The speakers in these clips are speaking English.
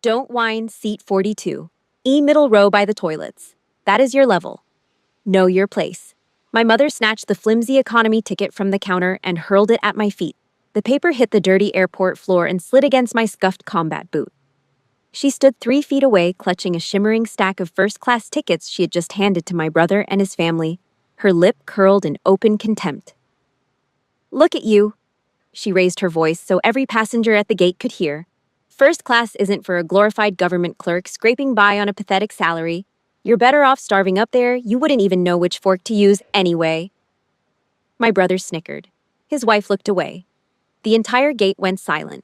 Don't whine, seat 42. Middle row by the toilets. That is your level. Know your place. My mother snatched the flimsy economy ticket from the counter and hurled it at my feet. The paper hit the dirty airport floor and slid against my scuffed combat boot. She stood 3 feet away, clutching a shimmering stack of first-class tickets she had just handed to my brother and his family, her lip curled in open contempt. Look at you. She raised her voice so every passenger at the gate could hear. First class isn't for a glorified government clerk scraping by on a pathetic salary. You're better off starving up there. You wouldn't even know which fork to use anyway. My brother snickered. His wife looked away. The entire gate went silent.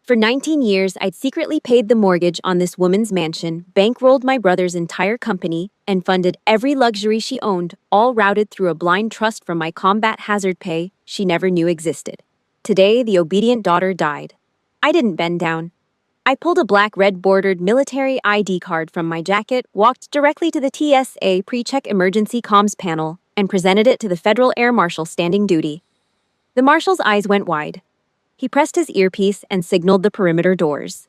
For 19 years, I'd secretly paid the mortgage on this woman's mansion, bankrolled my brother's entire company, and funded every luxury she owned, all routed through a blind trust from my combat hazard pay she never knew existed. Today, the obedient daughter died. I didn't bend down. I pulled a black red-bordered military ID card from my jacket, walked directly to the TSA pre-check emergency comms panel, and presented it to the Federal Air Marshal standing duty. The marshal's eyes went wide. He pressed his earpiece and signaled the perimeter doors.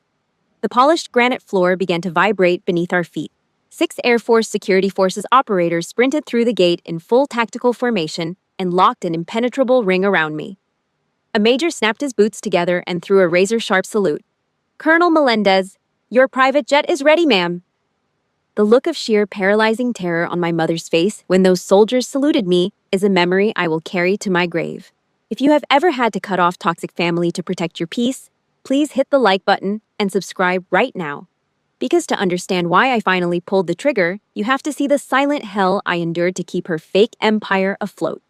The polished granite floor began to vibrate beneath our feet. 6 Air Force Security Forces operators sprinted through the gate in full tactical formation and locked an impenetrable ring around me. A major snapped his boots together and threw a razor-sharp salute. "Colonel Melendez, your private jet is ready, ma'am." The look of sheer paralyzing terror on my mother's face when those soldiers saluted me is a memory I will carry to my grave. If you have ever had to cut off toxic family to protect your peace, please hit the like button and subscribe right now. Because to understand why I finally pulled the trigger, you have to see the silent hell I endured to keep her fake empire afloat.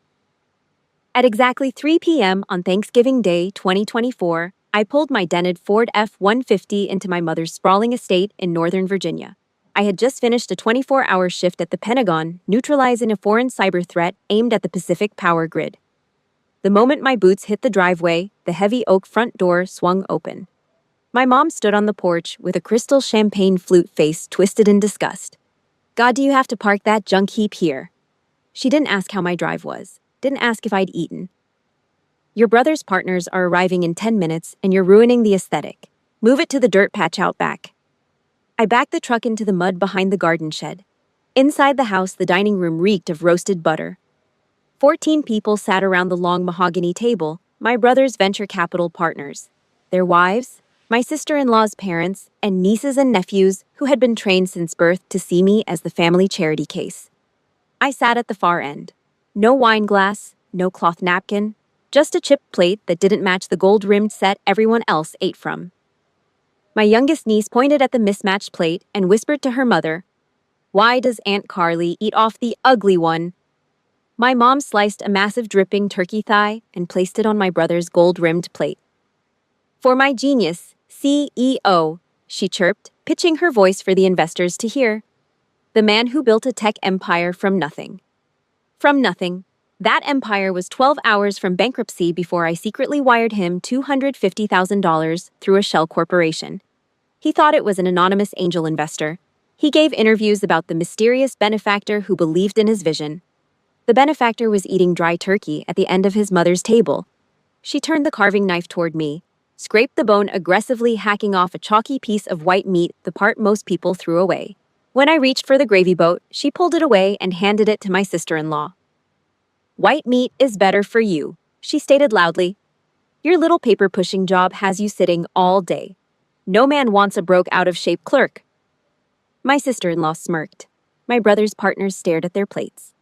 At exactly 3 p.m. on Thanksgiving Day 2024, I pulled my dented Ford F-150 into my mother's sprawling estate in Northern Virginia. I had just finished a 24-hour shift at the Pentagon, neutralizing a foreign cyber threat aimed at the Pacific power grid. The moment my boots hit the driveway, the heavy oak front door swung open. My mom stood on the porch with a crystal champagne flute face twisted in disgust. "God, do you have to park that junk heap here?" She didn't ask how my drive was, didn't ask if I'd eaten. "Your brother's partners are arriving in 10 minutes and you're ruining the aesthetic. Move it to the dirt patch out back." I backed the truck into the mud behind the garden shed. Inside the house, the dining room reeked of roasted butter. 14 people sat around the long mahogany table, my brother's venture capital partners, their wives, my sister-in-law's parents, and nieces and nephews who had been trained since birth to see me as the family charity case. I sat at the far end. No wine glass, no cloth napkin, just a chipped plate that didn't match the gold-rimmed set everyone else ate from. My youngest niece pointed at the mismatched plate and whispered to her mother, "Why does Aunt Carly eat off the ugly one?" My mom sliced a massive dripping turkey thigh and placed it on my brother's gold-rimmed plate. "For my genius, CEO," she chirped, pitching her voice for the investors to hear. The man who built a tech empire from nothing. From nothing. That empire was 12 hours from bankruptcy before I secretly wired him $250,000 through a shell corporation. He thought it was an anonymous angel investor. He gave interviews about the mysterious benefactor who believed in his vision. The benefactor was eating dry turkey at the end of his mother's table. She turned the carving knife toward me, scraped the bone aggressively, hacking off a chalky piece of white meat, the part most people threw away. When I reached for the gravy boat, she pulled it away and handed it to my sister-in-law. "White meat is better for you," she stated loudly. "Your little paper-pushing job has you sitting all day. No man wants a broke out-of-shape clerk." My sister-in-law smirked. My brother's partners stared at their plates.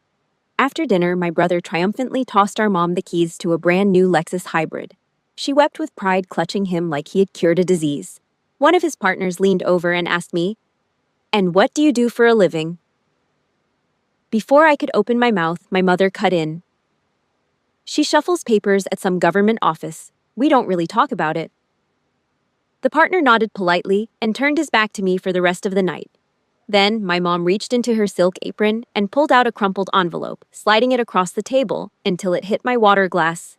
After dinner, my brother triumphantly tossed our mom the keys to a brand new Lexus hybrid. She wept with pride, clutching him like he had cured a disease. One of his partners leaned over and asked me, "And what do you do for a living?" Before I could open my mouth, my mother cut in. "She shuffles papers at some government office. We don't really talk about it." The partner nodded politely and turned his back to me for the rest of the night. Then, my mom reached into her silk apron and pulled out a crumpled envelope, sliding it across the table until it hit my water glass.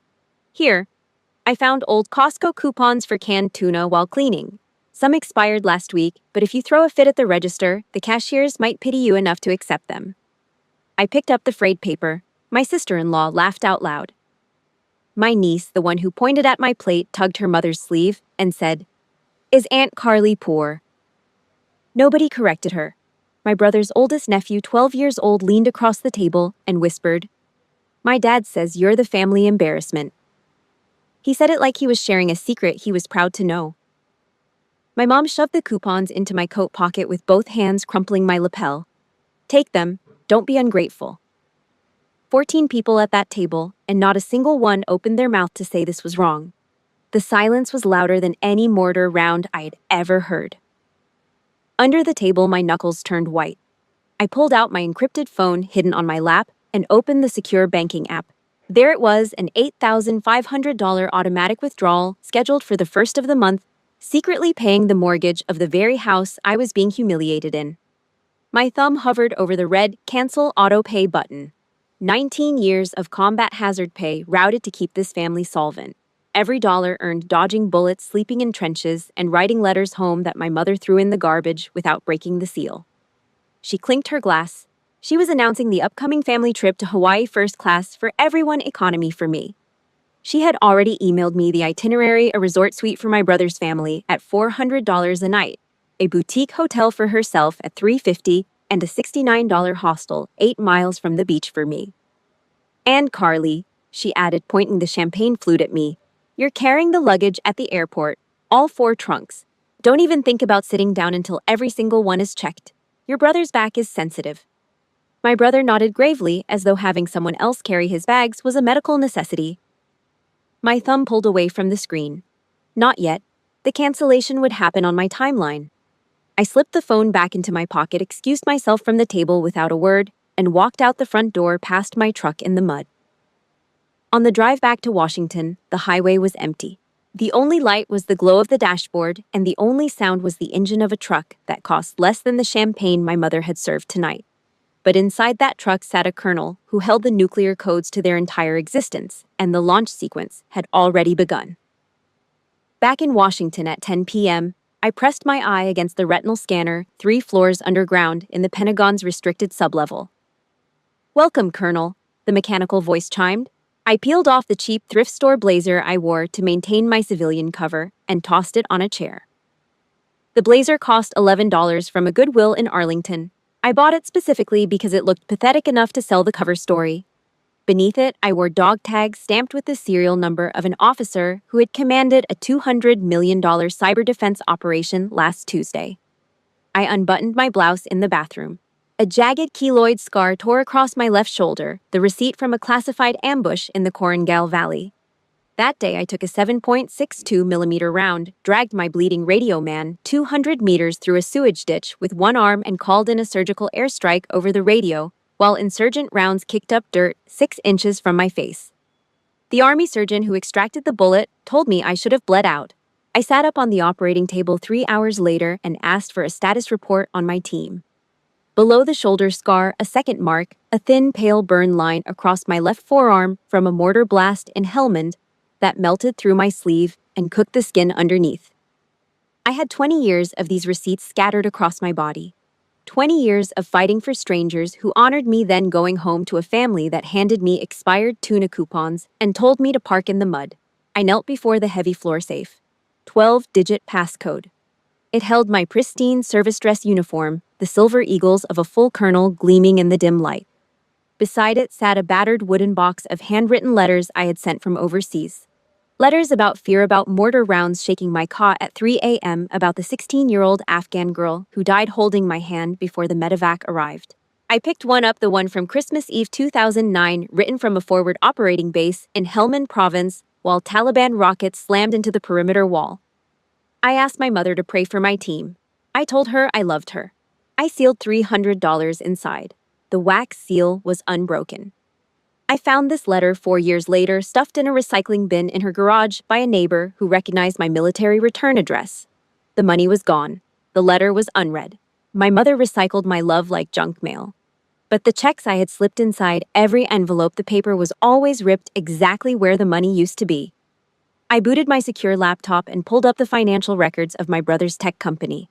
"Here, I found old Costco coupons for canned tuna while cleaning. Some expired last week, but if you throw a fit at the register, the cashiers might pity you enough to accept them." I picked up the frayed paper. My sister-in-law laughed out loud. My niece, the one who pointed at my plate, tugged her mother's sleeve and said, Is Aunt Carly poor? Nobody corrected her. My brother's oldest nephew, 12 years old, leaned across the table and whispered, "My dad says you're the family embarrassment." He said it like he was sharing a secret he was proud to know. My mom shoved the coupons into my coat pocket with both hands crumpling my lapel. "Take them, don't be ungrateful." 14 people at that table, and not a single one opened their mouth to say this was wrong. The silence was louder than any mortar round I had ever heard. Under the table, my knuckles turned white. I pulled out my encrypted phone hidden on my lap and opened the secure banking app. There it was, an $8,500 automatic withdrawal scheduled for the first of the month, secretly paying the mortgage of the very house I was being humiliated in. My thumb hovered over the red Cancel Auto Pay button. 19 years of combat hazard pay routed to keep this family solvent. Every dollar earned dodging bullets, sleeping in trenches, and writing letters home that my mother threw in the garbage without breaking the seal. She clinked her glass. She was announcing the upcoming family trip to Hawaii first class for everyone, economy for me. She had already emailed me the itinerary, a resort suite for my brother's family at $400 a night, a boutique hotel for herself at $350, and a $69 hostel 8 miles from the beach for me. "And Carly," she added, pointing the champagne flute at me, "you're carrying the luggage at the airport, all 4 trunks. Don't even think about sitting down until every single one is checked. Your brother's back is sensitive." My brother nodded gravely, as though having someone else carry his bags was a medical necessity. My thumb pulled away from the screen. Not yet. The cancellation would happen on my timeline. I slipped the phone back into my pocket, excused myself from the table without a word, and walked out the front door past my truck in the mud. On the drive back to Washington, the highway was empty. The only light was the glow of the dashboard, and the only sound was the engine of a truck that cost less than the champagne my mother had served tonight. But inside that truck sat a colonel who held the nuclear codes to their entire existence, and the launch sequence had already begun. Back in Washington at 10 p.m., I pressed my eye against the retinal scanner 3 floors underground in the Pentagon's restricted sublevel. "Welcome, Colonel," the mechanical voice chimed. I peeled off the cheap thrift store blazer I wore to maintain my civilian cover and tossed it on a chair. The blazer cost $11 from a Goodwill in Arlington. I bought it specifically because it looked pathetic enough to sell the cover story. Beneath it, I wore dog tags stamped with the serial number of an officer who had commanded a $200 million cyber defense operation last Tuesday. I unbuttoned my blouse in the bathroom. A jagged keloid scar tore across my left shoulder, the receipt from a classified ambush in the Korengal Valley. That day, I took a 7.62mm round, dragged my bleeding radio man 200 meters through a sewage ditch with one arm, and called in a surgical airstrike over the radio, while insurgent rounds kicked up dirt 6 inches from my face. The Army surgeon who extracted the bullet told me I should have bled out. I sat up on the operating table 3 hours later and asked for a status report on my team. Below the shoulder scar, a second mark, a thin, pale burn line across my left forearm from a mortar blast in Helmand that melted through my sleeve and cooked the skin underneath. I had 20 years of these receipts scattered across my body. 20 years of fighting for strangers who honored me, then going home to a family that handed me expired tuna coupons and told me to park in the mud. I knelt before the heavy floor safe. 12-digit passcode. It held my pristine service dress uniform, the silver eagles of a full colonel gleaming in the dim light. Beside it sat a battered wooden box of handwritten letters I had sent from overseas. Letters about fear about mortar rounds shaking my cot at 3 a.m., about the 16-year-old Afghan girl who died holding my hand before the medevac arrived. I picked one up, the one from Christmas Eve 2009, written from a forward operating base in Helmand Province while Taliban rockets slammed into the perimeter wall. I asked my mother to pray for my team. I told her I loved her. I sealed $300 inside. The wax seal was unbroken. I found this letter 4 years later, stuffed in a recycling bin in her garage by a neighbor who recognized my military return address. The money was gone. The letter was unread. My mother recycled my love like junk mail. But the checks I had slipped inside every envelope, the paper was always ripped exactly where the money used to be. I booted my secure laptop and pulled up the financial records of my brother's tech company.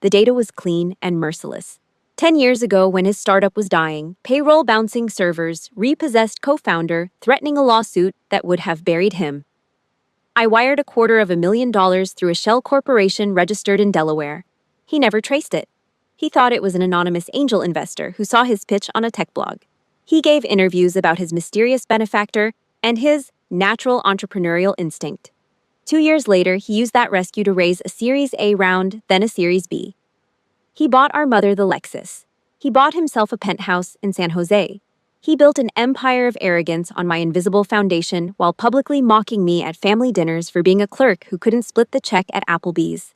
The data was clean and merciless. 10 years ago, when his startup was dying, payroll bouncing servers, repossessed co-founder, threatening a lawsuit that would have buried him. I wired $250,000 through a shell corporation registered in Delaware. He never traced it. He thought it was an anonymous angel investor who saw his pitch on a tech blog. He gave interviews about his mysterious benefactor and his natural entrepreneurial instinct. 2 years later, he used that rescue to raise a Series A round, then a Series B. He bought our mother the Lexus. He bought himself a penthouse in San Jose. He built an empire of arrogance on my invisible foundation while publicly mocking me at family dinners for being a clerk who couldn't split the check at Applebee's.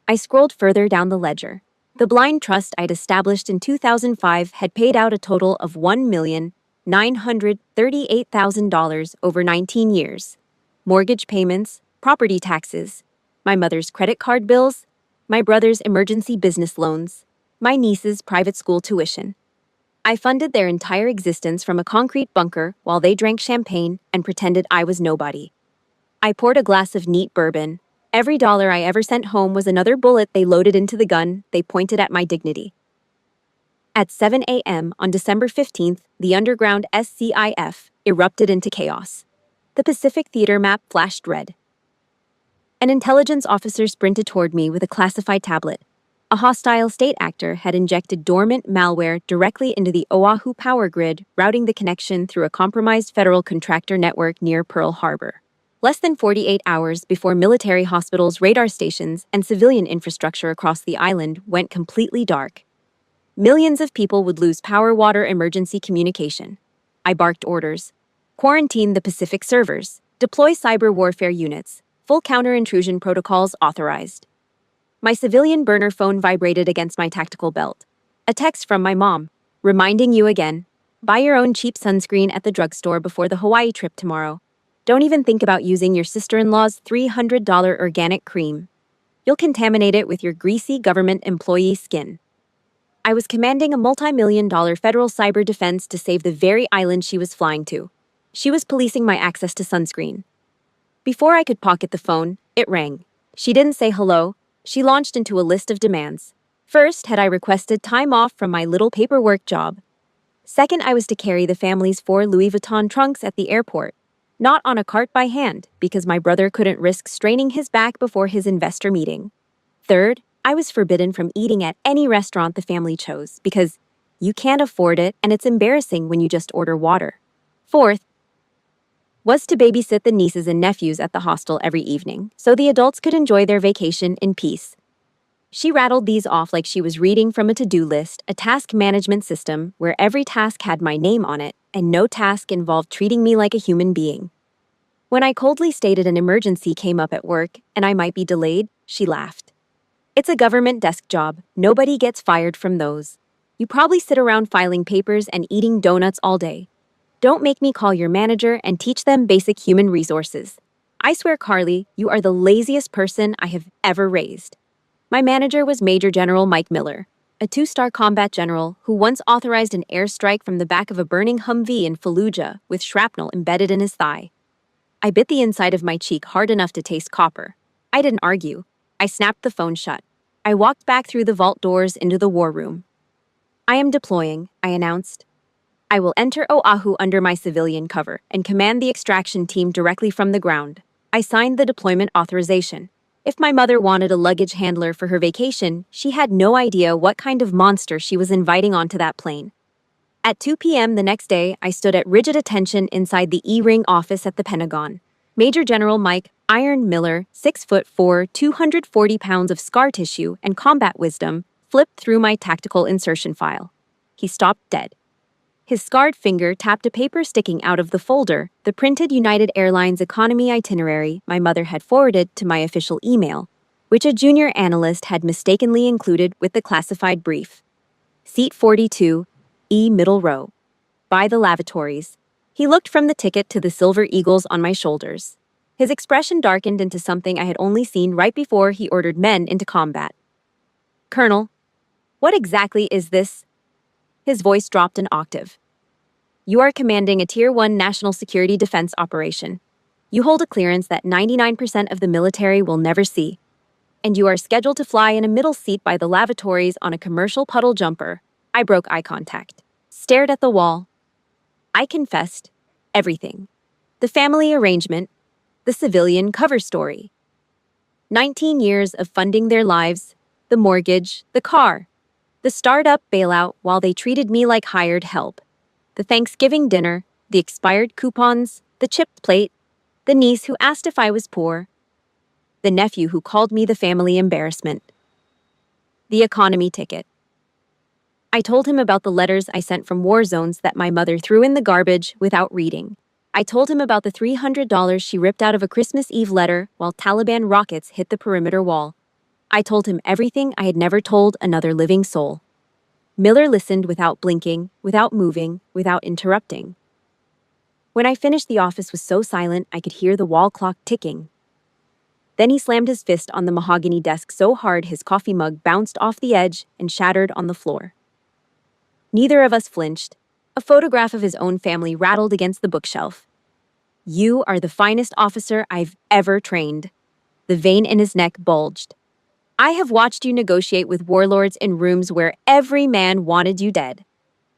I scrolled further down the ledger. The blind trust I'd established in 2005 had paid out a total of $1,938,000 over 19 years. Mortgage payments, property taxes, my mother's credit card bills, my brother's emergency business loans, my niece's private school tuition. I funded their entire existence from a concrete bunker while they drank champagne and pretended I was nobody. I poured a glass of neat bourbon. Every dollar I ever sent home was another bullet they loaded into the gun they pointed at my dignity. At 7 a.m. on December 15th, the underground SCIF erupted into chaos. The Pacific Theater map flashed red. An intelligence officer sprinted toward me with a classified tablet. A hostile state actor had injected dormant malware directly into the Oahu power grid, routing the connection through a compromised federal contractor network near Pearl Harbor. Less than 48 hours before military hospitals, radar stations, and civilian infrastructure across the island went completely dark. Millions of people would lose power, water, emergency communication. I barked orders. Quarantine the Pacific servers. Deploy cyber warfare units. Full counter-intrusion protocols authorized. My civilian burner phone vibrated against my tactical belt. A text from my mom, reminding you again. Buy your own cheap sunscreen at the drugstore before the Hawaii trip tomorrow. Don't even think about using your sister-in-law's $300 organic cream. You'll contaminate it with your greasy government employee skin. I was commanding a multi-million-dollar federal cyber defense to save the very island she was flying to. She was policing my access to sunscreen. Before I could pocket the phone, it rang. She didn't say hello. She launched into a list of demands. First, had I requested time off from my little paperwork job. Second, I was to carry the family's 4 Louis Vuitton trunks at the airport, not on a cart by hand, because my brother couldn't risk straining his back before his investor meeting. Third, I was forbidden from eating at any restaurant the family chose, because you can't afford it and it's embarrassing when you just order water. Fourth, was to babysit the nieces and nephews at the hostel every evening, so the adults could enjoy their vacation in peace. She rattled these off like she was reading from a to-do list, a task management system where every task had my name on it, and no task involved treating me like a human being. When I coldly stated an emergency came up at work and I might be delayed, she laughed. It's a government desk job. Nobody gets fired from those. You probably sit around filing papers and eating donuts all day. Don't make me call your manager and teach them basic human resources. I swear, Carly, you are the laziest person I have ever raised. My manager was Major General Mike Miller, a 2-star combat general who once authorized an airstrike from the back of a burning Humvee in Fallujah with shrapnel embedded in his thigh. I bit the inside of my cheek hard enough to taste copper. I didn't argue. I snapped the phone shut. I walked back through the vault doors into the war room. I am deploying, I announced. I will enter Oahu under my civilian cover and command the extraction team directly from the ground. I signed the deployment authorization. If my mother wanted a luggage handler for her vacation, she had no idea what kind of monster she was inviting onto that plane. At 2 p.m. the next day, I stood at rigid attention inside the E-Ring office at the Pentagon. Major General Mike Iron Miller, 6'4", 240 pounds of scar tissue and combat wisdom, flipped through my tactical insertion file. He stopped dead. His scarred finger tapped a paper sticking out of the folder, the printed United Airlines economy itinerary my mother had forwarded to my official email, which a junior analyst had mistakenly included with the classified brief. Seat 42, E middle row. By the lavatories. He looked from the ticket to the silver eagles on my shoulders. His expression darkened into something I had only seen right before he ordered men into combat. Colonel, what exactly is this? His voice dropped an octave. You are commanding a Tier 1 national security defense operation. You hold a clearance that 99% of the military will never see. And you are scheduled to fly in a middle seat by the lavatories on a commercial puddle jumper. I broke eye contact. Stared at the wall. I confessed. Everything. The family arrangement. The civilian cover story. 19 years of funding their lives, the mortgage, the car, the startup bailout while they treated me like hired help, the Thanksgiving dinner, the expired coupons, the chipped plate, the niece who asked if I was poor, the nephew who called me the family embarrassment, the economy ticket. I told him about the letters I sent from war zones that my mother threw in the garbage without reading. I told him about the $300 she ripped out of a Christmas Eve letter while Taliban rockets hit the perimeter wall. I told him everything I had never told another living soul. Miller listened without blinking, without moving, without interrupting. When I finished, the office was so silent I could hear the wall clock ticking. Then he slammed his fist on the mahogany desk so hard his coffee mug bounced off the edge and shattered on the floor. Neither of us flinched. A photograph of his own family rattled against the bookshelf. "You are the finest officer I've ever trained." The vein in his neck bulged. "I have watched you negotiate with warlords in rooms where every man wanted you dead.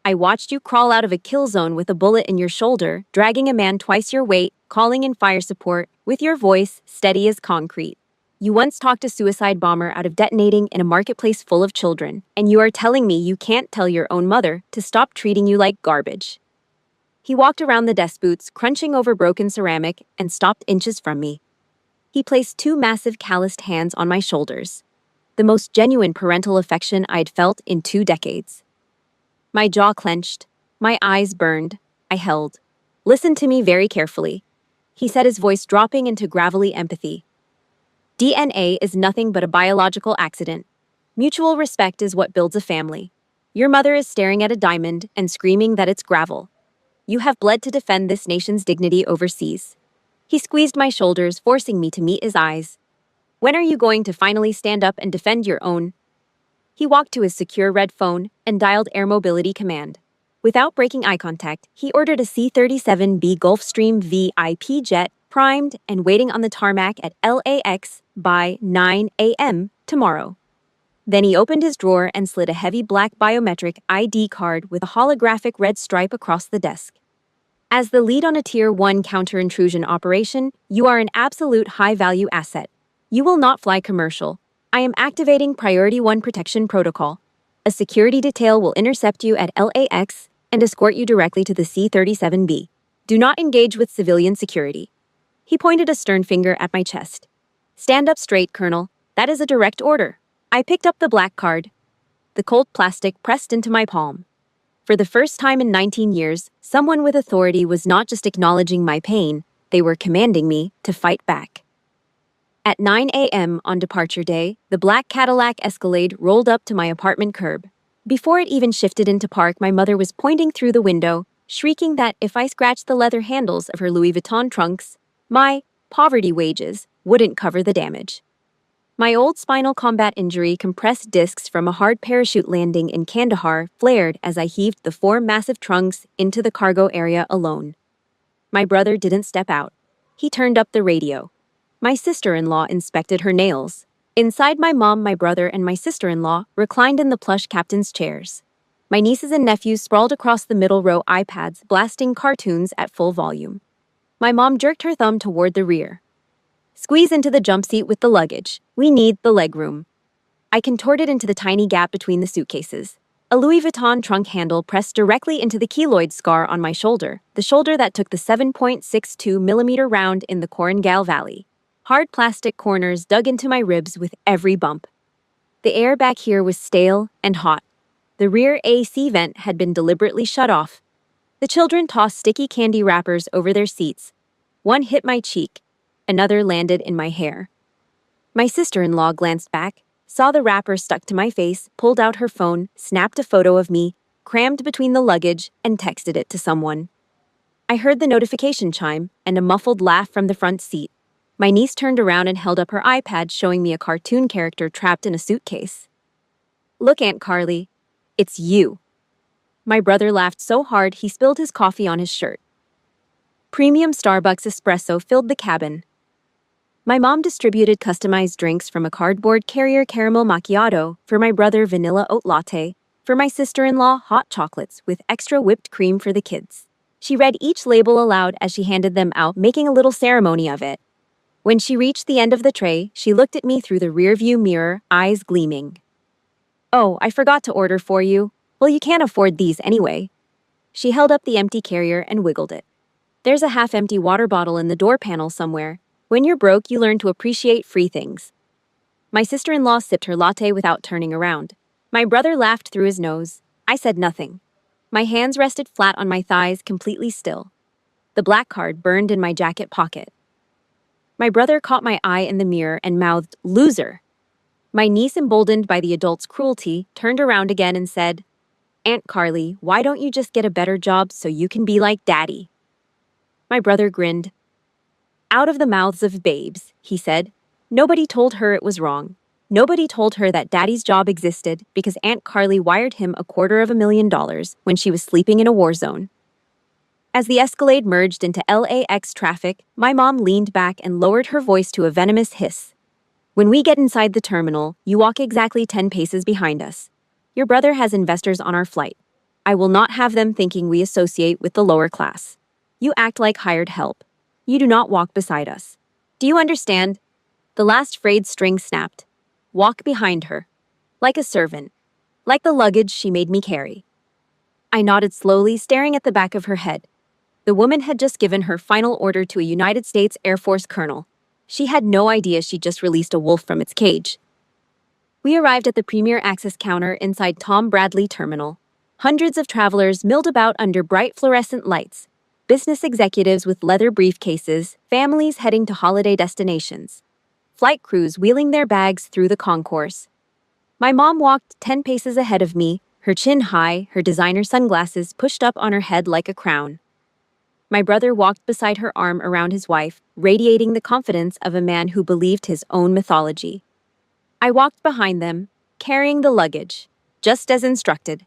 I watched you crawl out of a kill zone with a bullet in your shoulder, dragging a man twice your weight, calling in fire support, with your voice steady as concrete. You once talked a suicide bomber out of detonating in a marketplace full of children, and you are telling me you can't tell your own mother to stop treating you like garbage." He walked around the desk boots, crunching over broken ceramic, and stopped inches from me. He placed two massive calloused hands on my shoulders, the most genuine parental affection I'd felt in 2 decades. My jaw clenched, my eyes burned. I held. "Listen to me very carefully," he said, his voice dropping into gravelly empathy. "DNA is nothing but a biological accident. Mutual respect is what builds a family. Your mother is staring at a diamond and screaming that it's gravel. You have bled to defend this nation's dignity overseas." He squeezed my shoulders, forcing me to meet his eyes. "When are you going to finally stand up and defend your own?" He walked to his secure red phone and dialed Air Mobility Command. Without breaking eye contact, he ordered a C-37B Gulfstream VIP jet, primed and waiting on the tarmac at LAX by 9 a.m. tomorrow. Then he opened his drawer and slid a heavy black biometric ID card with a holographic red stripe across the desk. "As the lead on a Tier 1 counter-intrusion operation, you are an absolute high-value asset. You will not fly commercial. I am activating Priority 1 Protection Protocol. A security detail will intercept you at LAX and escort you directly to the C-37B. Do not engage with civilian security." He pointed a stern finger at my chest. "Stand up straight, Colonel. That is a direct order." I picked up the black card. The cold plastic pressed into my palm. For the first time in 19 years, someone with authority was not just acknowledging my pain, they were commanding me to fight back. At 9 a.m. on departure day, the black Cadillac Escalade rolled up to my apartment curb. Before it even shifted into park, my mother was pointing through the window, shrieking that if I scratched the leather handles of her Louis Vuitton trunks, my poverty wages wouldn't cover the damage. My old spinal combat injury, compressed discs from a hard parachute landing in Kandahar, flared as I heaved the 4 massive trunks into the cargo area alone. My brother didn't step out. He turned up the radio. My sister-in-law inspected her nails. Inside, my mom, my brother, and my sister-in-law reclined in the plush captain's chairs. My nieces and nephews sprawled across the middle row iPads, blasting cartoons at full volume. My mom jerked her thumb toward the rear. "Squeeze into the jump seat with the luggage. We need the legroom." I contorted into the tiny gap between the suitcases. A Louis Vuitton trunk handle pressed directly into the keloid scar on my shoulder, the shoulder that took the 7.62mm round in the Korengal Valley. Hard plastic corners dug into my ribs with every bump. The air back here was stale and hot. The rear AC vent had been deliberately shut off. The children tossed sticky candy wrappers over their seats. One hit my cheek. Another landed in my hair. My sister-in-law glanced back, saw the wrapper stuck to my face, pulled out her phone, snapped a photo of me, crammed between the luggage, and texted it to someone. I heard the notification chime and a muffled laugh from the front seat. My niece turned around and held up her iPad, showing me a cartoon character trapped in a suitcase. "Look, Aunt Carly, it's you." My brother laughed so hard he spilled his coffee on his shirt. Premium Starbucks espresso filled the cabin. My mom distributed customized drinks from a cardboard carrier, caramel macchiato, for my brother vanilla oat latte, for my sister-in-law hot chocolates with extra whipped cream for the kids. She read each label aloud as she handed them out, making a little ceremony of it. When she reached the end of the tray, she looked at me through the rearview mirror, eyes gleaming. "Oh, I forgot to order for you. Well, you can't afford these anyway." She held up the empty carrier and wiggled it. "There's a half-empty water bottle in the door panel somewhere. When you're broke, you learn to appreciate free things." My sister-in-law sipped her latte without turning around. My brother laughed through his nose. I said nothing. My hands rested flat on my thighs, completely still. The black card burned in my jacket pocket. My brother caught my eye in the mirror and mouthed, "Loser." My niece, emboldened by the adult's cruelty, turned around again and said, "Aunt Carly, why don't you just get a better job so you can be like Daddy?" My brother grinned. "Out of the mouths of babes," he said. Nobody told her it was wrong. Nobody told her that Daddy's job existed because Aunt Carly wired him $250,000 when she was sleeping in a war zone. As the Escalade merged into LAX traffic, my mom leaned back and lowered her voice to a venomous hiss. "When we get inside the terminal, you walk exactly 10 paces behind us. Your brother has investors on our flight. I will not have them thinking we associate with the lower class. You act like hired help. You do not walk beside us. Do you understand?" The last frayed string snapped. Walk behind her. Like a servant. Like the luggage she made me carry. I nodded slowly, staring at the back of her head. The woman had just given her final order to a United States Air Force colonel. She had no idea she'd just released a wolf from its cage. We arrived at the Premier Access counter inside Tom Bradley Terminal. Hundreds of travelers milled about under bright fluorescent lights. Business executives with leather briefcases, families heading to holiday destinations. Flight crews wheeling their bags through the concourse. My mom walked 10 paces ahead of me, her chin high, her designer sunglasses pushed up on her head like a crown. My brother walked beside her, arm around his wife, radiating the confidence of a man who believed his own mythology. I walked behind them, carrying the luggage, just as instructed.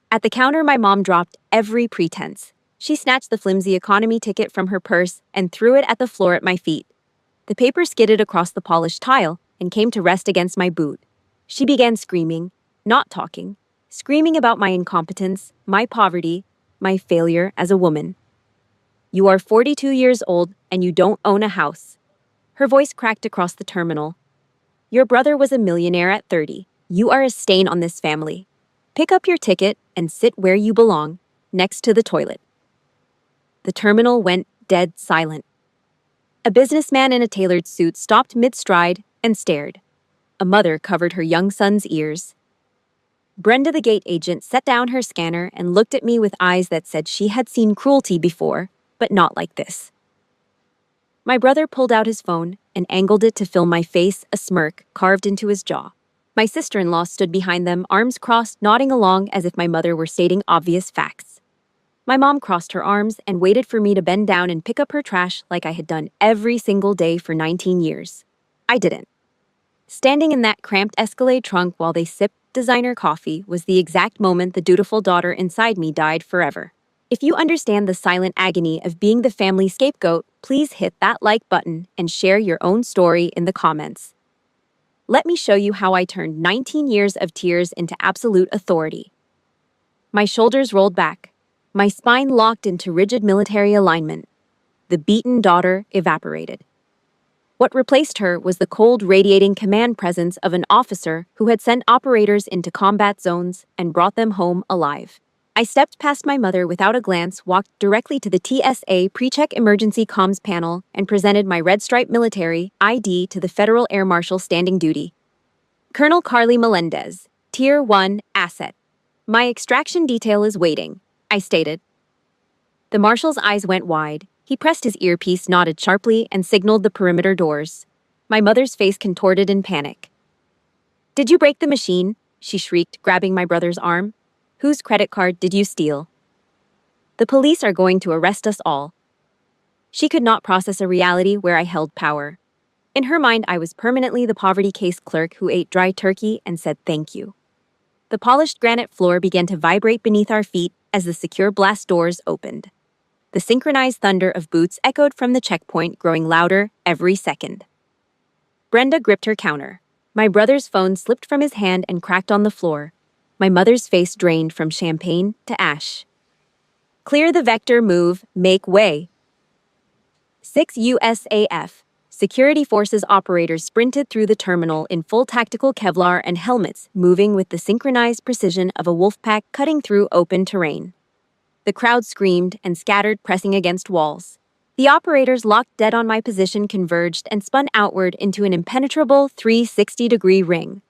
At the counter, my mom dropped every pretense. She snatched the flimsy economy ticket from her purse and threw it at the floor at my feet. The paper skidded across the polished tile and came to rest against my boot. She began screaming, not talking, screaming about my incompetence, my poverty, my failure as a woman. "You are 42 years old and you don't own a house." Her voice cracked across the terminal. "Your brother was a millionaire at 30. You are a stain on this family. Pick up your ticket and sit where you belong, next to the toilet." The terminal went dead silent. A businessman in a tailored suit stopped mid-stride and stared. A mother covered her young son's ears. Brenda, the gate agent, set down her scanner and looked at me with eyes that said she had seen cruelty before, but not like this. My brother pulled out his phone and angled it to film my face, a smirk carved into his jaw. My sister-in-law stood behind them, arms crossed, nodding along as if my mother were stating obvious facts. My mom crossed her arms and waited for me to bend down and pick up her trash like I had done every single day for 19 years. I didn't. Standing in that cramped Escalade trunk while they sipped designer coffee was the exact moment the dutiful daughter inside me died forever. If you understand the silent agony of being the family scapegoat, please hit that like button and share your own story in the comments. Let me show you how I turned 19 years of tears into absolute authority. My shoulders rolled back. My spine locked into rigid military alignment. The beaten daughter evaporated. What replaced her was the cold, radiating command presence of an officer who had sent operators into combat zones and brought them home alive. I stepped past my mother without a glance, walked directly to the TSA pre-check emergency comms panel, and presented my red stripe military ID to the Federal Air Marshal standing duty. "Colonel Carly Melendez, Tier 1 asset. My extraction detail is waiting," I stated. The marshal's eyes went wide. He pressed his earpiece, nodded sharply, and signaled the perimeter doors. My mother's face contorted in panic. "Did you break the machine?" she shrieked, grabbing my brother's arm. "Whose credit card did you steal? The police are going to arrest us all." She could not process a reality where I held power. In her mind, I was permanently the poverty case clerk who ate dry turkey and said thank you. The polished granite floor began to vibrate beneath our feet as the secure blast doors opened. The synchronized thunder of boots echoed from the checkpoint, growing louder every second. Brenda gripped her counter. My brother's phone slipped from his hand and cracked on the floor. My mother's face drained from champagne to ash. "Clear the vector, move, make way." 6 USAF, Security Forces operators sprinted through the terminal in full tactical Kevlar and helmets, moving with the synchronized precision of a wolf pack cutting through open terrain. The crowd screamed and scattered, pressing against walls. The operators, locked dead on my position, converged and spun outward into an impenetrable 360-degree ring.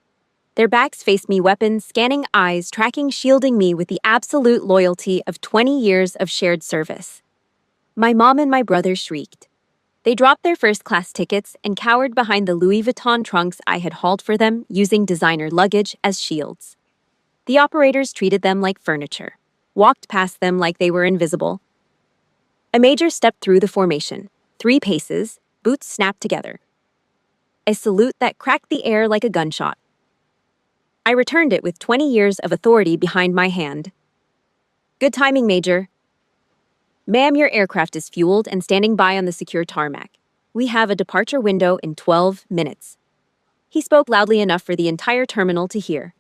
Their backs faced me, weapons, scanning eyes, tracking, shielding me with the absolute loyalty of 20 years of shared service. My mom and my brother shrieked. They dropped their first-class tickets and cowered behind the Louis Vuitton trunks I had hauled for them, using designer luggage as shields. The operators treated them like furniture, walked past them like they were invisible. A major stepped through the formation, 3 paces, boots snapped together. A salute that cracked the air like a gunshot. I returned it with 20 years of authority behind my hand. Good timing, Major. Ma'am, your aircraft is fueled and standing by on the secure tarmac. We have a departure window in 12 minutes. He spoke loudly enough for the entire terminal to hear.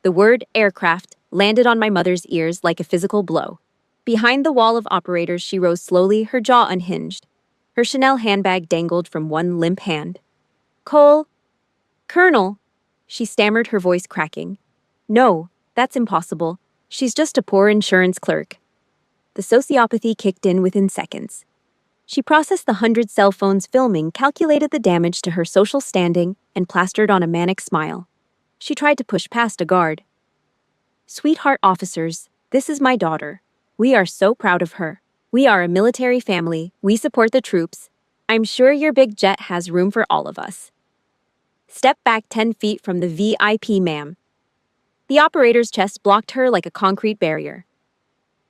The word aircraft landed on my mother's ears like a physical blow. Behind the wall of operators, she rose slowly, her jaw unhinged. Her Chanel handbag dangled from one limp hand. Cole? Colonel? She stammered, her voice cracking. No, that's impossible. She's just a poor insurance clerk. The sociopathy kicked in within seconds. She processed the 100 cell phones filming, calculated the damage to her social standing, and plastered on a manic smile. She tried to push past a guard. Sweetheart officers, this is my daughter. We are so proud of her. We are a military family. We support the troops. I'm sure your big jet has room for all of us. Step back 10 feet from the VIP, ma'am. The operator's chest blocked her like a concrete barrier.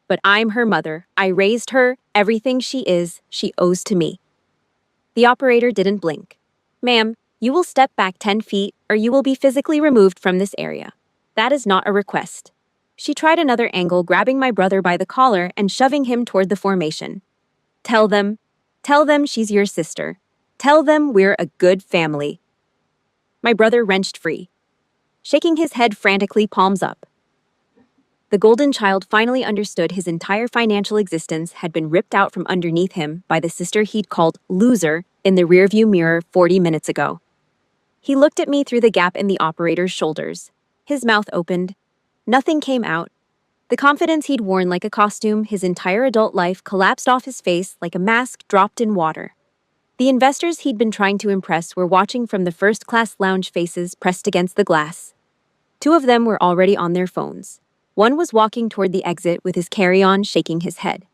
But I'm her mother. I raised her. Everything she is, she owes to me. The operator didn't blink. Ma'am, you will step back 10 feet or you will be physically removed from this area. That is not a request. She tried another angle, grabbing my brother by the collar and shoving him toward the formation. Tell them she's your sister. Tell them we're a good family. My brother wrenched free, shaking his head frantically, palms up. The golden child finally understood his entire financial existence had been ripped out from underneath him by the sister he'd called loser in the rearview mirror 40 minutes ago. He looked at me through the gap in the operator's shoulders. His mouth opened. Nothing came out. The confidence he'd worn like a costume his entire adult life collapsed off his face like a mask dropped in water. The investors he'd been trying to impress were watching from the first-class lounge, faces pressed against the glass. 2 of them were already on their phones. One was walking toward the exit with his carry-on, shaking his head.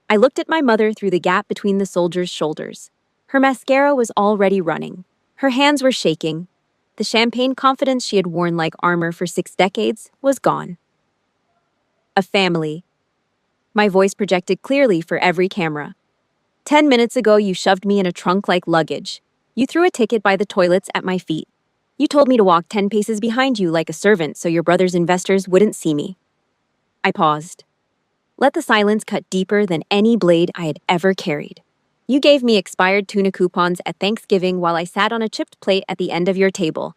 I looked at my mother through the gap between the soldiers' shoulders. Her mascara was already running. Her hands were shaking. The champagne confidence she had worn like armor for 6 decades was gone. A family. My voice projected clearly for every camera. 10 minutes ago, you shoved me in a trunk like luggage. You threw a ticket by the toilets at my feet. You told me to walk 10 paces behind you like a servant so your brother's investors wouldn't see me. I paused. Let the silence cut deeper than any blade I had ever carried. You gave me expired tuna coupons at Thanksgiving while I sat on a chipped plate at the end of your table.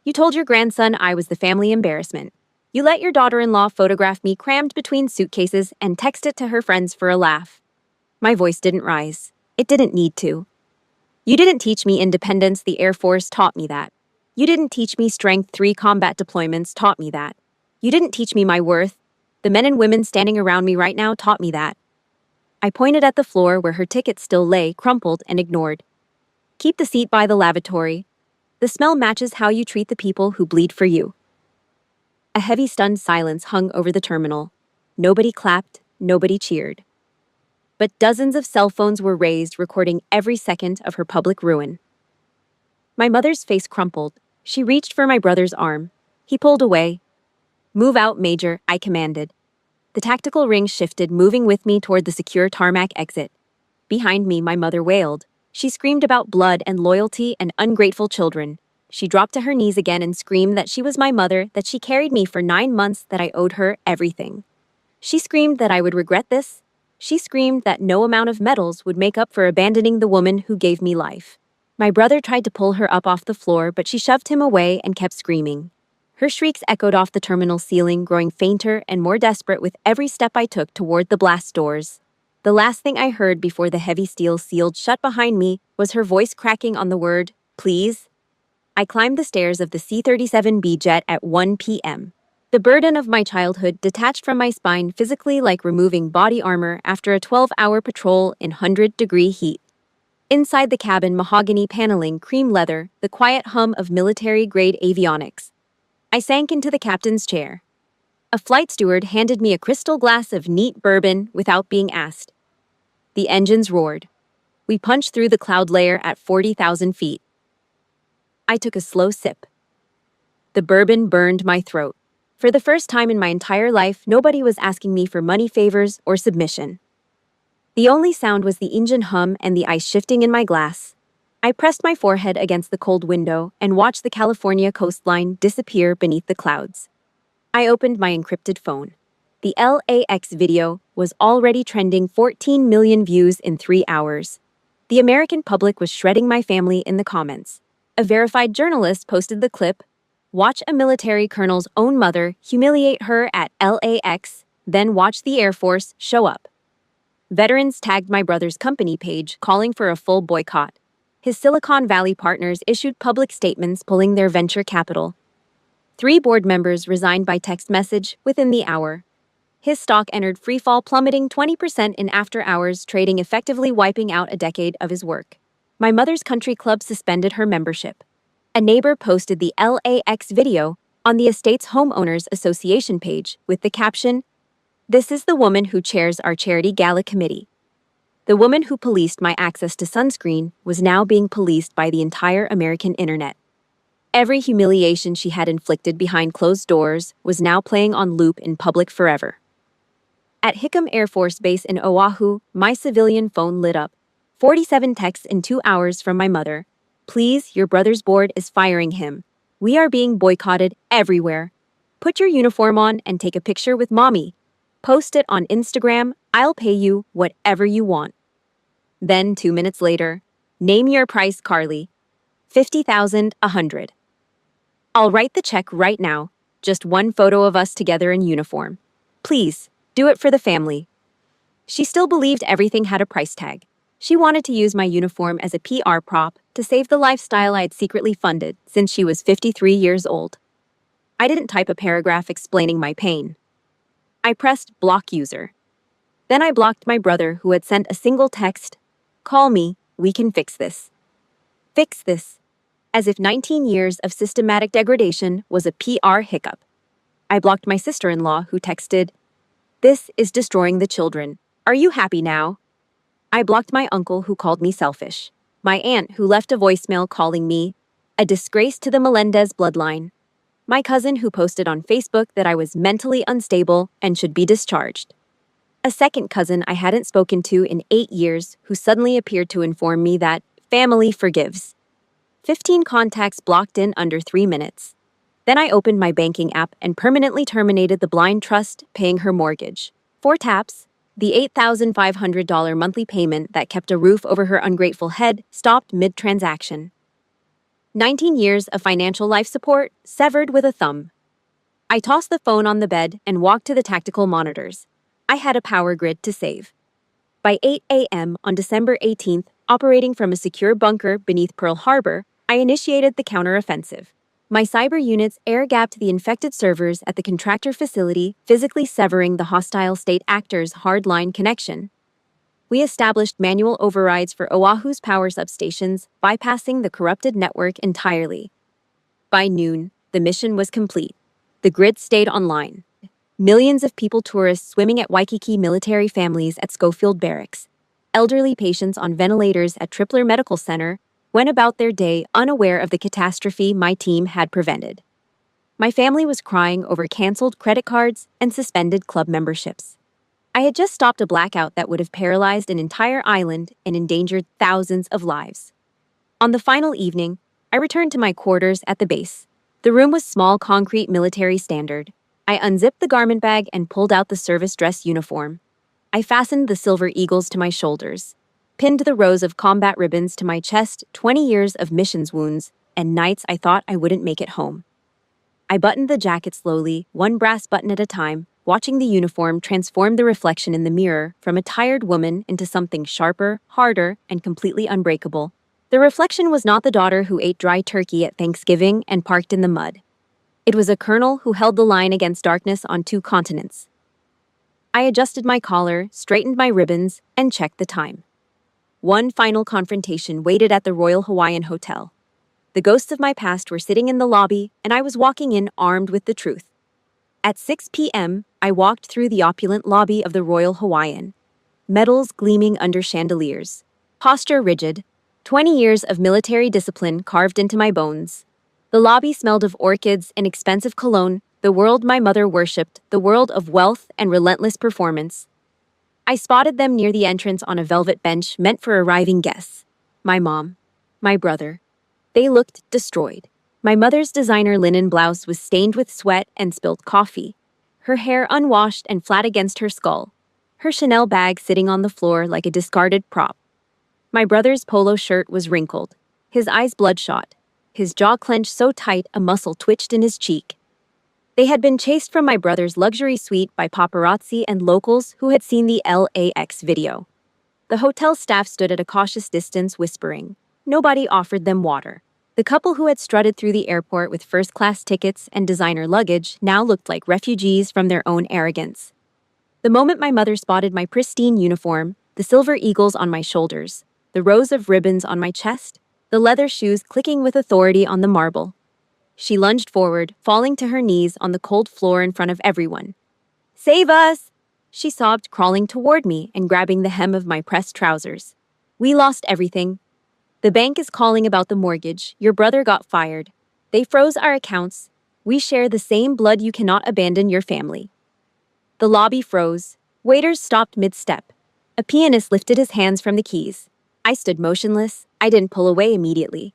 You told your grandson I was the family embarrassment. You let your daughter-in-law photograph me crammed between suitcases and text it to her friends for a laugh. My voice didn't rise. It didn't need to. You didn't teach me independence. The Air Force taught me that. You didn't teach me strength. 3 combat deployments taught me that. You didn't teach me my worth. The men and women standing around me right now taught me that. I pointed at the floor where her ticket still lay, crumpled and ignored. Keep the seat by the lavatory. The smell matches how you treat the people who bleed for you. A heavy, stunned silence hung over the terminal. Nobody clapped, nobody cheered. But dozens of cell phones were raised, recording every second of her public ruin. My mother's face crumpled. She reached for my brother's arm. He pulled away. Move out, Major, I commanded. The tactical ring shifted, moving with me toward the secure tarmac exit. Behind me, my mother wailed. She screamed about blood and loyalty and ungrateful children. She dropped to her knees again and screamed that she was my mother, that she carried me for 9 months, that I owed her everything. She screamed that I would regret this. She screamed that no amount of medals would make up for abandoning the woman who gave me life. My brother tried to pull her up off the floor, but she shoved him away and kept screaming. Her shrieks echoed off the terminal ceiling, growing fainter and more desperate with every step I took toward the blast doors. The last thing I heard before the heavy steel sealed shut behind me was her voice cracking on the word, "Please." I climbed the stairs of the C-37B jet at 1 p.m. The burden of my childhood detached from my spine physically like removing body armor after a 12-hour patrol in 100-degree heat. Inside the cabin, mahogany paneling, cream leather, the quiet hum of military-grade avionics. I sank into the captain's chair. A flight steward handed me a crystal glass of neat bourbon without being asked. The engines roared. We punched through the cloud layer at 40,000 feet. I took a slow sip. The bourbon burned my throat. For the first time in my entire life, nobody was asking me for money favors or submission. The only sound was the engine hum and the ice shifting in my glass. I pressed my forehead against the cold window and watched the California coastline disappear beneath the clouds. I opened my encrypted phone. The LAX video was already trending 14 million views in 3 hours. The American public was shredding my family in the comments. A verified journalist posted the clip. Watch a military colonel's own mother humiliate her at LAX, then watch the Air Force show up. Veterans tagged my brother's company page, calling for a full boycott. His Silicon Valley partners issued public statements pulling their venture capital. 3 board members resigned by text message within the hour. His stock entered freefall, plummeting 20% in after-hours trading, effectively wiping out a decade of his work. My mother's country club suspended her membership. A neighbor posted the LAX video on the estate's homeowners association page with the caption, "This is the woman who chairs our charity gala committee." The woman who policed my access to sunscreen was now being policed by the entire American internet. Every humiliation she had inflicted behind closed doors was now playing on loop in public forever. At Hickam Air Force Base in Oahu, my civilian phone lit up. 47 texts in 2 hours from my mother. "Please, your brother's board is firing him. We are being boycotted everywhere. Put your uniform on and take a picture with mommy. Post it on Instagram. I'll pay you whatever you want." Then 2 minutes later, "Name your price, Carly. 50,000, 100. I'll write the check right now. Just one photo of us together in uniform. Please, do it for the family." She still believed everything had a price tag. She wanted to use my uniform as a PR prop to save the lifestyle I'd secretly funded since she was 53 years old. I didn't type a paragraph explaining my pain. I pressed block user. Then I blocked my brother, who had sent a single text, "Call me, we can fix this." Fix this. As if 19 years of systematic degradation was a PR hiccup. I blocked my sister-in-law, who texted, "This is destroying the children. Are you happy now?" I blocked my uncle, who called me selfish. My aunt, who left a voicemail calling me a disgrace to the Melendez bloodline. My cousin, who posted on Facebook that I was mentally unstable and should be discharged. A second cousin I hadn't spoken to in 8 years, who suddenly appeared to inform me that family forgives. 15 contacts blocked in under 3 minutes. Then I opened my banking app and permanently terminated the blind trust paying her mortgage. 4 taps. The $8,500 monthly payment that kept a roof over her ungrateful head stopped mid-transaction. 19 years of financial life support severed with a thumb. I tossed the phone on the bed and walked to the tactical monitors. I had a power grid to save. By 8 a.m. on December 18th, operating from a secure bunker beneath Pearl Harbor, I initiated the counteroffensive. My cyber units air-gapped the infected servers at the contractor facility, physically severing the hostile state actors' hardline connection. We established manual overrides for Oahu's power substations, bypassing the corrupted network entirely. By noon, the mission was complete. The grid stayed online. Millions of people, tourists swimming at Waikiki, military families at Schofield Barracks, elderly patients on ventilators at Tripler Medical Center, went about their day unaware of the catastrophe my team had prevented. My family was crying over canceled credit cards and suspended club memberships. I had just stopped a blackout that would have paralyzed an entire island and endangered thousands of lives. On the final evening, I returned to my quarters at the base. The room was small, concrete, military standard. I unzipped the garment bag and pulled out the service dress uniform. I fastened the silver eagles to my shoulders, pinned the rows of combat ribbons to my chest, 20 years of missions wounds, and nights I thought I wouldn't make it home. I buttoned the jacket slowly, one brass button at a time, watching the uniform transform the reflection in the mirror from a tired woman into something sharper, harder, and completely unbreakable. The reflection was not the daughter who ate dry turkey at Thanksgiving and parked in the mud. It was a colonel who held the line against darkness on 2 continents. I adjusted my collar, straightened my ribbons, and checked the time. One final confrontation waited at the Royal Hawaiian Hotel. The ghosts of my past were sitting in the lobby, and I was walking in armed with the truth. At 6 p.m., I walked through the opulent lobby of the Royal Hawaiian. Medals gleaming under chandeliers. Posture rigid. 20 years of military discipline carved into my bones. The lobby smelled of orchids and expensive cologne, the world my mother worshipped, the world of wealth and relentless performance. I spotted them near the entrance on a velvet bench meant for arriving guests. My mom. My brother. They looked destroyed. My mother's designer linen blouse was stained with sweat and spilled coffee. Her hair unwashed and flat against her skull. Her Chanel bag sitting on the floor like a discarded prop. My brother's polo shirt was wrinkled. His eyes bloodshot. His jaw clenched so tight a muscle twitched in his cheek. They had been chased from my brother's luxury suite by paparazzi and locals who had seen the LAX video. The hotel staff stood at a cautious distance whispering. Nobody offered them water. The couple who had strutted through the airport with first-class tickets and designer luggage now looked like refugees from their own arrogance. The moment my mother spotted my pristine uniform, the silver eagles on my shoulders, the rows of ribbons on my chest, the leather shoes clicking with authority on the marble, she lunged forward, falling to her knees on the cold floor in front of everyone. "Save us!" she sobbed, crawling toward me and grabbing the hem of my pressed trousers. "We lost everything. The bank is calling about the mortgage. Your brother got fired. They froze our accounts. We share the same blood. You cannot abandon your family." The lobby froze. Waiters stopped mid-step. A pianist lifted his hands from the keys. I stood motionless. I didn't pull away immediately.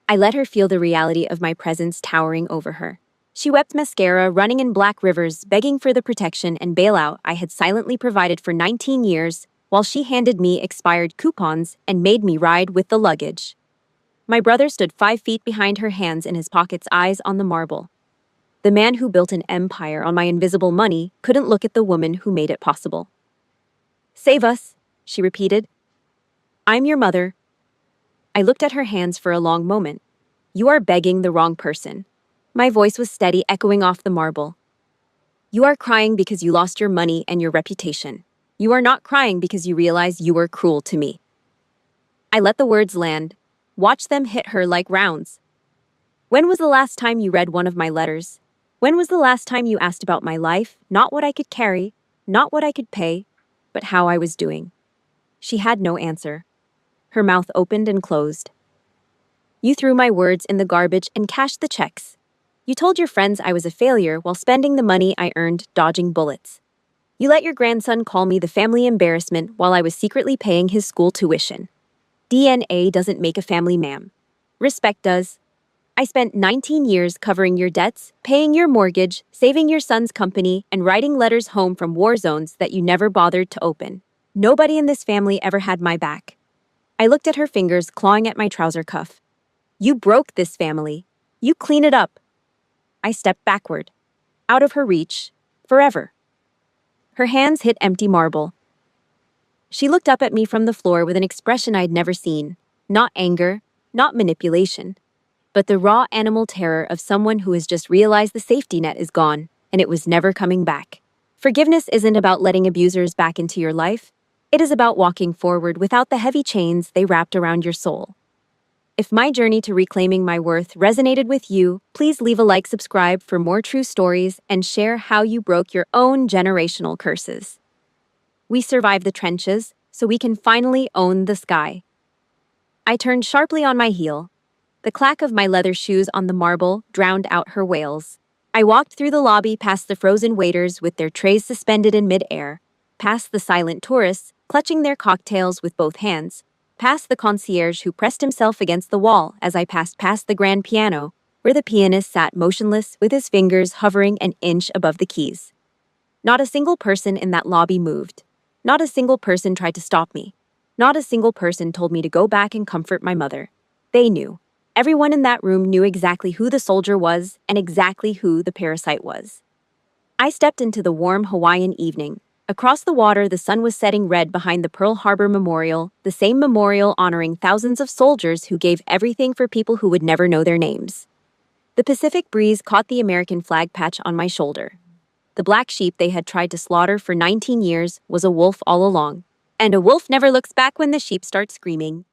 I let her feel the reality of my presence towering over her. She wept mascara running in black rivers, begging for the protection and bailout I had silently provided for 19 years, while she handed me expired coupons and made me ride with the luggage. My brother stood 5 feet behind her, hands in his pockets, eyes on the marble. The man who built an empire on my invisible money couldn't look at the woman who made it possible. "Save us," she repeated. "I'm your mother." I looked at her hands for a long moment. "You are begging the wrong person." My voice was steady, echoing off the marble. "You are crying because you lost your money and your reputation. You are not crying because you realize you were cruel to me." I let the words land, watched them hit her like rounds. "When was the last time you read one of my letters? When was the last time you asked about my life, not what I could carry, not what I could pay, but how I was doing?" She had no answer. Her mouth opened and closed. "You threw my words in the garbage and cashed the checks. You told your friends I was a failure while spending the money I earned dodging bullets. You let your grandson call me the family embarrassment while I was secretly paying his school tuition. DNA doesn't make a family, ma'am. Respect does. I spent 19 years covering your debts, paying your mortgage, saving your son's company, and writing letters home from war zones that you never bothered to open. Nobody in this family ever had my back." I looked at her fingers clawing at my trouser cuff. "You broke this family. You clean it up." I stepped backward. Out of her reach. Forever. Her hands hit empty marble. She looked up at me from the floor with an expression I'd never seen. Not anger, not manipulation, but the raw animal terror of someone who has just realized the safety net is gone, and it was never coming back. Forgiveness isn't about letting abusers back into your life. It is about walking forward without the heavy chains they wrapped around your soul. If my journey to reclaiming my worth resonated with you, please leave a like, subscribe for more true stories, and share how you broke your own generational curses. We survived the trenches, so we can finally own the sky. I turned sharply on my heel. The clack of my leather shoes on the marble drowned out her wails. I walked through the lobby, past the frozen waiters with their trays suspended in mid-air, past the silent tourists clutching their cocktails with both hands, past the concierge who pressed himself against the wall as I passed past the grand piano, where the pianist sat motionless with his fingers hovering an inch above the keys. Not a single person in that lobby moved. Not a single person tried to stop me. Not a single person told me to go back and comfort my mother. They knew. Everyone in that room knew exactly who the soldier was and exactly who the parasite was. I stepped into the warm Hawaiian evening. Across the water, the sun was setting red behind the Pearl Harbor Memorial, the same memorial honoring thousands of soldiers who gave everything for people who would never know their names. The Pacific breeze caught the American flag patch on my shoulder. The black sheep they had tried to slaughter for 19 years was a wolf all along. And a wolf never looks back when the sheep start screaming.